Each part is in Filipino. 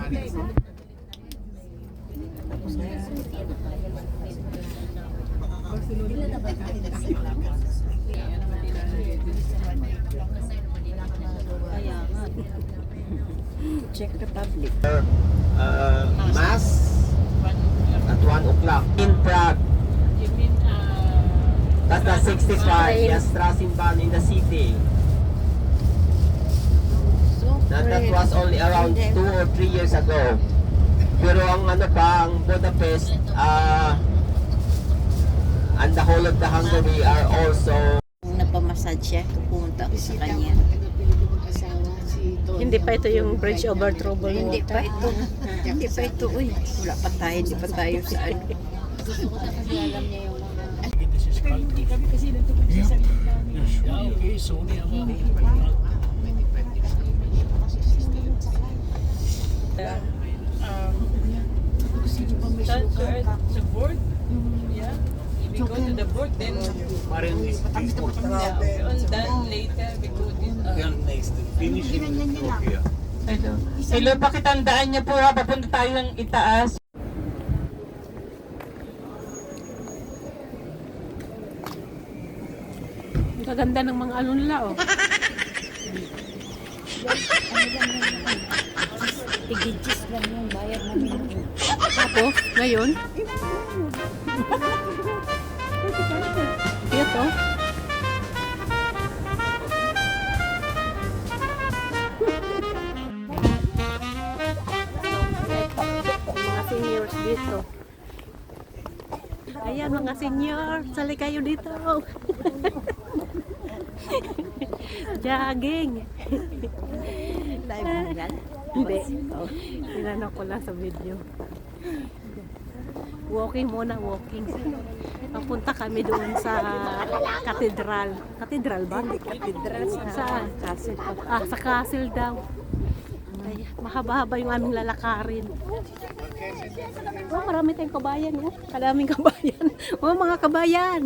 Czech Republic. Mass at 1 o'clock in Prague. You mean, That's the 65. Yes, Straßenbahn in the city. That was only around 2 or 3 years ago. Pero ang ano pa, ang Budapest, and the whole of the Hungary are also Napamassage siya, pupunta ako sa kanya. Hindi pa ito yung bridge over troubled Hindi water. pa ito. Hindi pa ito. Uy, wala pa tayo. Hindi pa tayo sa ano. Kasi alam niya yung mga... hindi kami kasi nagtugod sa sarili namin. Okay, Sony ako. Transfer the board. Yeah. If we go to the board, then Parang export. on done later we go this. Yan next. Finish in Tokyo. Hello, pakitandaan niyo po ha, papunta tayo ng itaas. Ang kaganda ng mga ano nila oh. Tigigis lang yung bayad namin. Tapos, ngayon. Ito. Mga seniors dito. Ayan mga senior, sali kayo dito. Jogging. Live mo yan? Hindi. Tinanong ko lang sa video. Walking muna, walking. Papunta kami doon sa katedral. Katedral ba? Katedral Saan? Castle. Sa castle daw. Ay, mahaba-haba yung aming lalakarin. Oh, marami tayong kabayan. Oh. Kadaming kabayan. Oh, mga kabayan.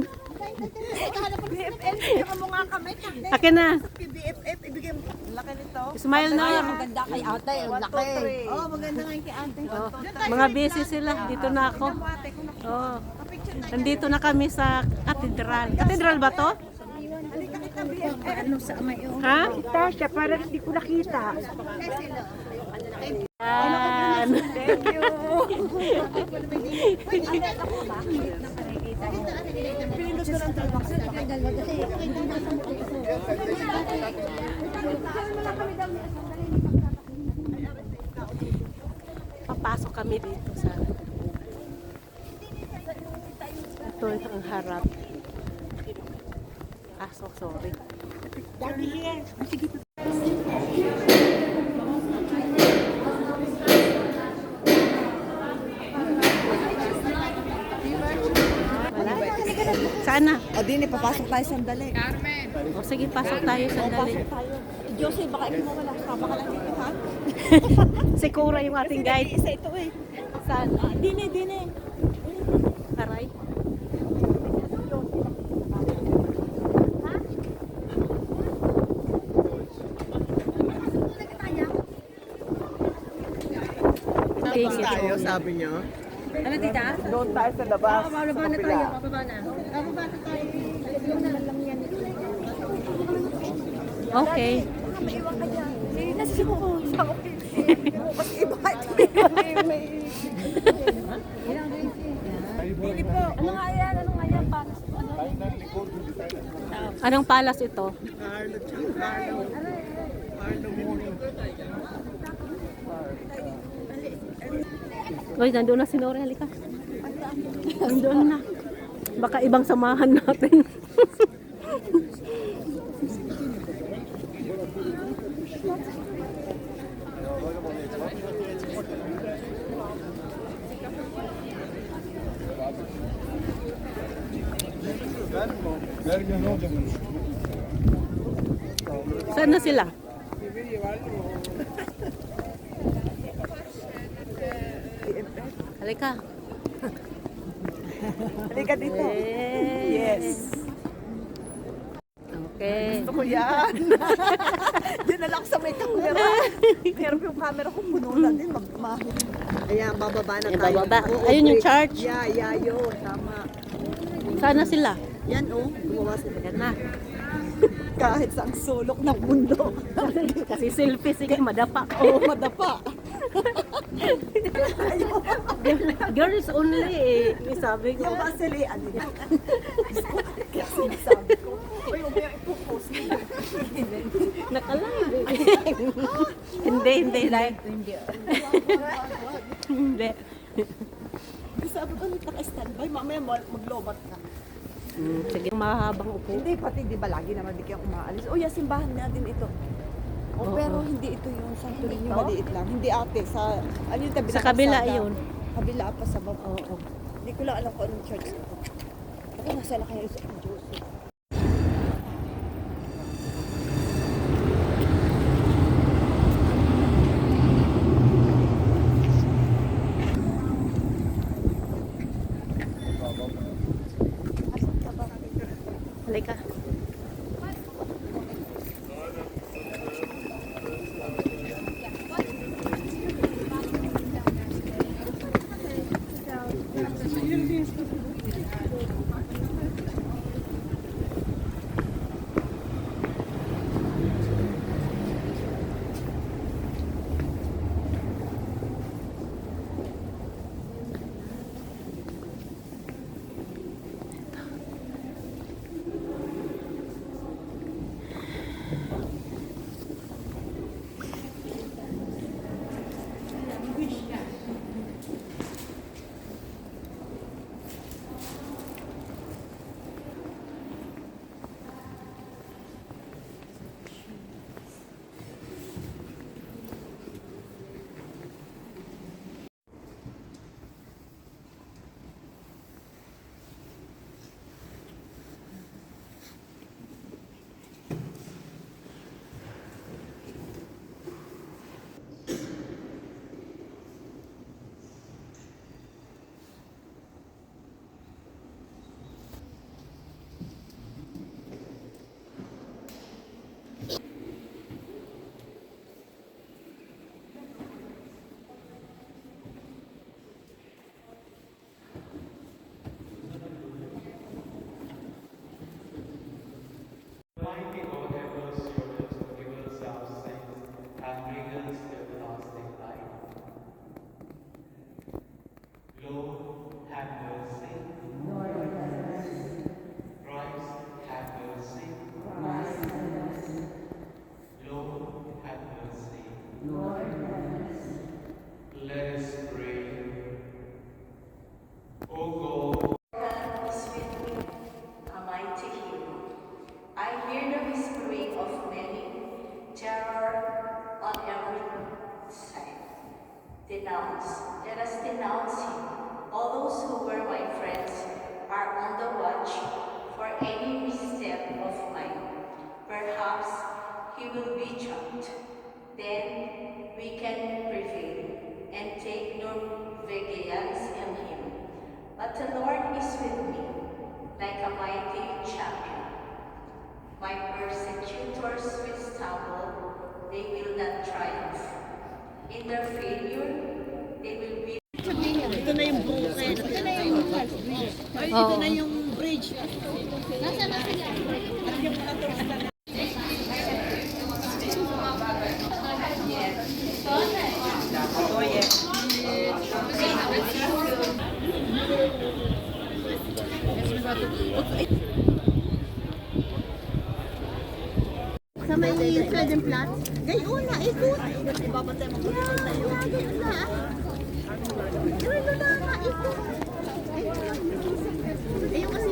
Akin na. BFF, ibigay mo. Laki nito. Smile na. Maganda kay ate. Laki. Oh, maganda nga yung kay ate. Oh, mga busy sila. Dito na ako. Oh. Nandito na kami sa katedral. Katedral ba to? Ano sa may Ha? Tasha, parang hindi ko nakita. Yan. Thank you. Papasok kami dito sa ito ang harap. Sorry. Wala. Saan na? O, din, papasok tayo sandali. O sige, pasok tayo sandali. Jose, baka ikaw mo wala. Sama ka lang dito, ha? Si Cora yung ating guide. Isa ito eh. Saan? Dine. Aray. tayo, sabi niyo. Ano tita? Doon tayo sa labas. Bababa na tayo. Bababa na. Bababa na tayo. Okay. Maiwan ka dyan. Eh, nasisimok ko. Bukas iba. May... Hindi po. Ano nga yan? Ano nga yan? Anong palas ito? Uy, nandun na si Nore, halika. Nandun na. Baka ibang samahan natin. Saan na sila? Halika. Halika dito. Yes. Okay. Gusto ko yan. Diyan na lang sa may camera. Pero yung camera ko puno na din. Ayan, bababa na Ayan, tayo. bababa. Oo, Ayun yung break. church. Yeah, yun. Tama. Sana sila. Yan, gumawa sila. Yan na. Kahit sa ang sulok ng mundo. Kasi selfie, sige, madapa. Oo, madapa. Girls only eh. Sabi ko. Yung basili, ano yan? Kaya sinasabi ko, uy, huwag mo yung ipopost. Nakalive. Hindi. Hindi. Sabi ko, naka-standby, mamaya maglobat ka. Sige, mahabang upo. Hindi, pati di ba lagi naman di kayong umaalis. O, yung simbahan natin ito. O, Oo. pero hindi ito yung Santo Niño, maliit lang. Hindi ate, sa, ano yung tabi Sa ng kabila kalsada. yun. Kabila pa sa baba. Oo. Hindi ko lang alam kung anong church ito. Ako, nasa na kayo sa Joseph. Halika. Mighty God, have mercy on us, forgive us our sins, and bring us to everlasting life. Lord, have mercy. Lord, have mercy. Christ, have mercy. Christ, have mercy. Lord, have mercy. Lord, have mercy. Let us pray. O God, is with me, a mighty hero. I hear the whispering of many, terror on every side. Let us denounce him. All those who were my friends are on the watch for any misstep of mine. Perhaps he will be trapped. Then we can prevail and take no vengeance on him. But the Lord is with me, like a mighty champion. My persecutors will stumble, they will not triumph. In their failure, they will be Ito na yung broken. Ito na yung bridge. Ay, ito na yung bridge. Sa may Sweden Platz? Gayon na, ikot. Ibabatay mo ko dito tayo. Gayon na. Gayon na, ikot. Ayun kasi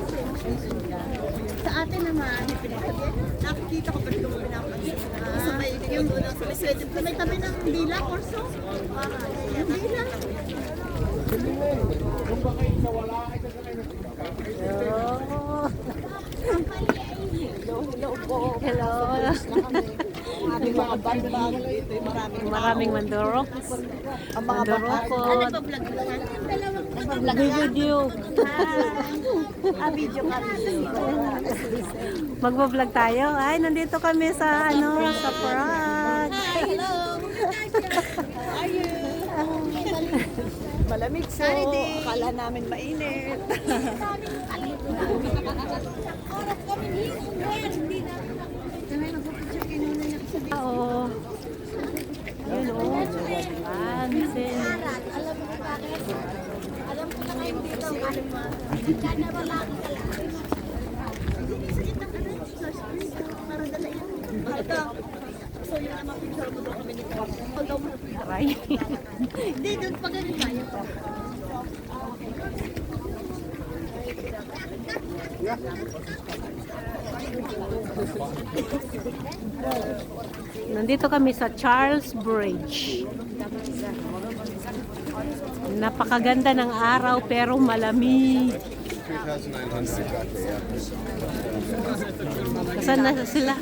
sa atin naman, nakikita ko pa rin kung pinapansin. Sa may yung Sweden Platz. Sa may tabi ng Dila, Corso. Yung Dila. Hello. mga bandbag, Maraming mandurok. ang mga Mandurokot. Video. video kami. Magbablog tayo. Ay, nandito kami sa sa Prague. Hello! Malamig so, akala namin mainit. Oo. Yun o. Pansin. Alam ko na ngayon dito, kaya wala akong para dala yan. Ito. So yun ang mapicture mo doon kami nito. Aray. Hindi, doon pa ganun tayo. Nandito kami sa Charles Bridge. Napakaganda ng araw pero malamig. Saan na sila?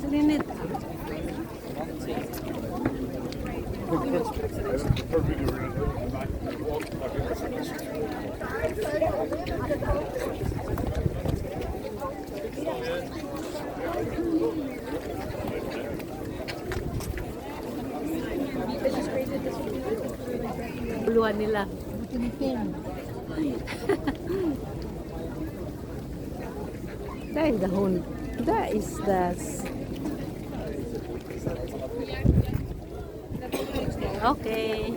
Linit. Buluhan nila. Dahil dahon. That is the... Okay.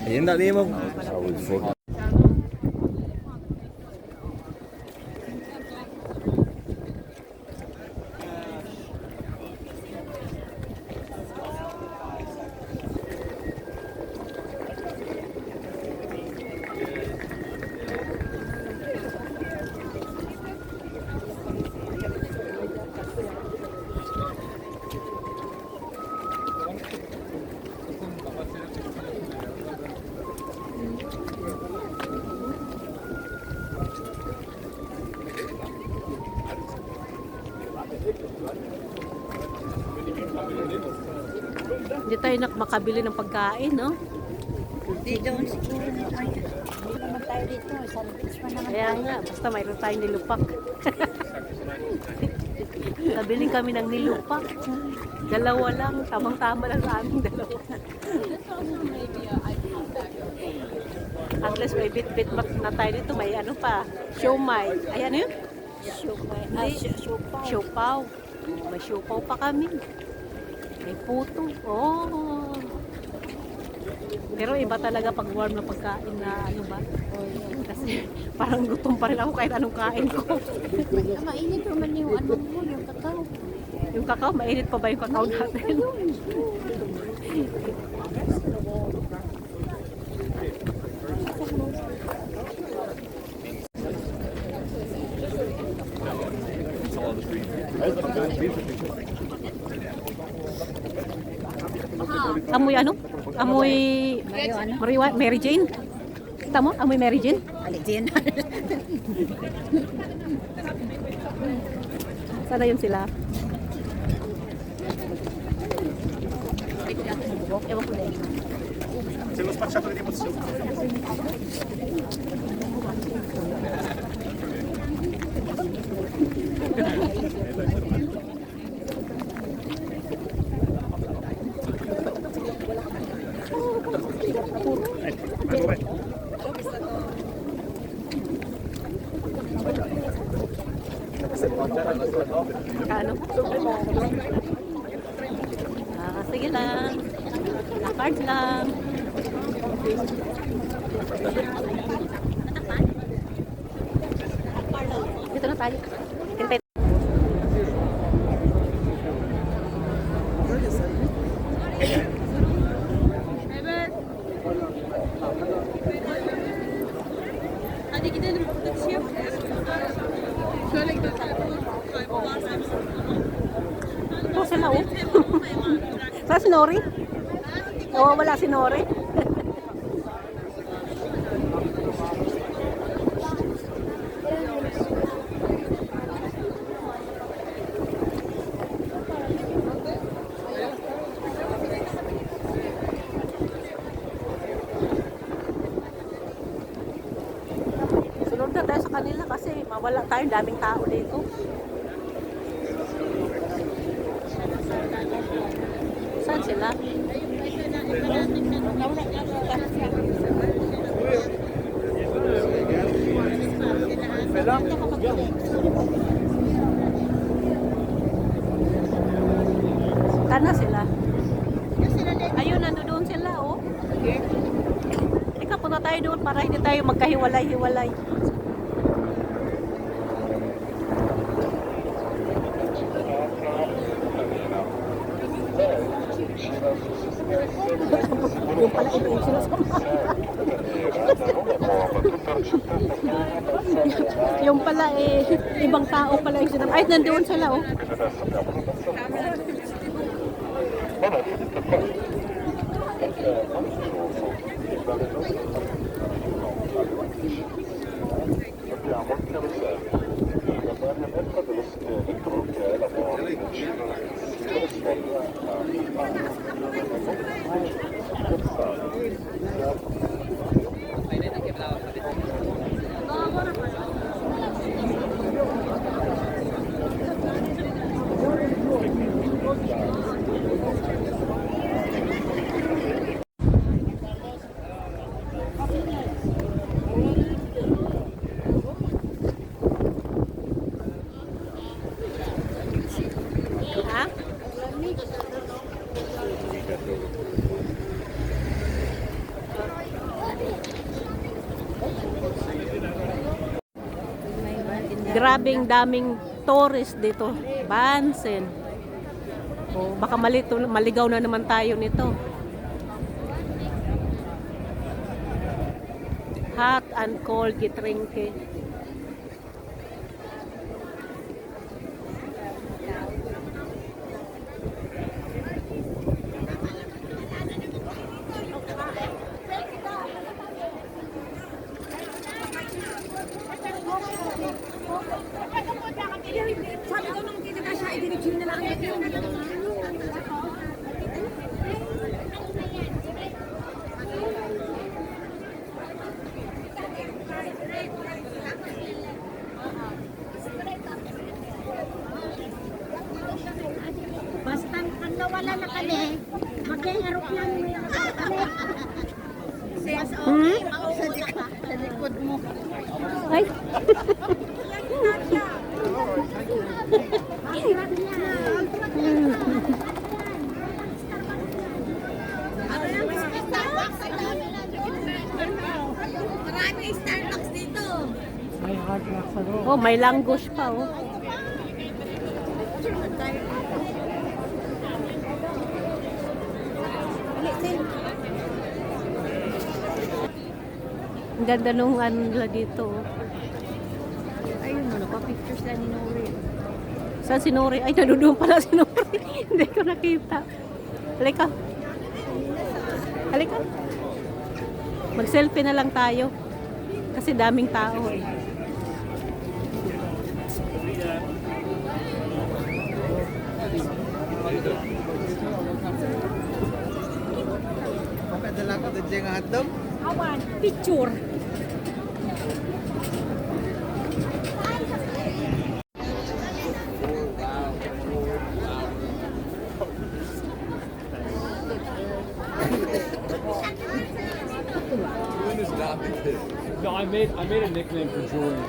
Ayan na mo. Hindi tayo makabili ng pagkain, no? Di doon siguro na kayo. Hindi naman tayo dito. Sandwich pa naman. Kaya nga, basta mayroon tayong nilupak. Nabili kami ng nilupak. Dalawa lang, tamang-tama lang sa aming dalawa. At least may bit-bit na tayo dito. May ano pa, siomay. Ay, ano yun? Siopay. Siopaw. May siopaw pa kami. May puto. Oh. Pero iba talaga pag warm na pagkain na ano ba? Kasi parang gutom pa rin ako kahit anong kain ko. Mainit naman yung ano mo, yung kakao. Yung kakao, mainit pa ba yung kakao natin? Amoy ano? Amoy Mary Jane? Kita mo? Amoy Mary Jane? Alit yan. Sana yun sila. Ewan ko na yun. Kano? Sige lang. Cards lang. Dito na tayo. Hintay. Oh, sila oh. Saan si Nori? Oo, wala si Nori. Sunod na tayo sa kanila kasi mawala tayo, daming tao dito. Saan sila? Kana sila? Ayun, nandoon sila, oh. Ika, punta tayo doon para hindi tayo magkahiwalay-hiwalay. Yung pala ito yung sinasama. Yung pala ibang tao pala yung sinasama. Ay, nandoon sila, oh. Ha? Grabing daming tourist dito. Bansen. Oh, baka maligaw na naman tayo nito. Hot and cold gitringke. Sabi ko nung kita siya, i-direct na lang yun. Basta pag nawala na kami, mag-aeroplan mo yung kami. Mas okay, mausad ka sa likod mo. Ay. Maraming Starbucks dito. Oh, may langosh pa, oh. Ang ganda nung ano nila dito, oh. Ayun mo, pa-pictures lang ni Nori. Saan si Nori? Ay, nanudoon pala si Nori. Hindi ko nakita. Halika. Halika. Mag-selfie na lang tayo. Kasi daming tao, eh. Padala ko din siya hotdog. Awan, picture. No, I made a nickname for Julian.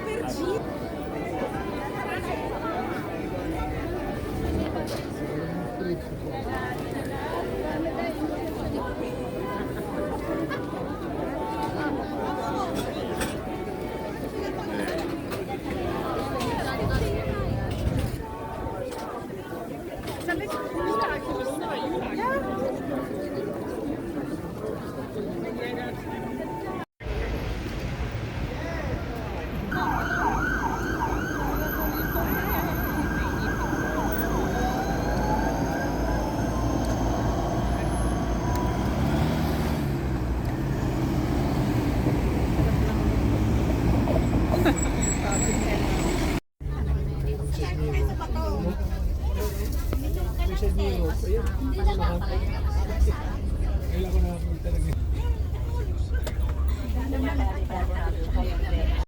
Kailangan ko na talaga.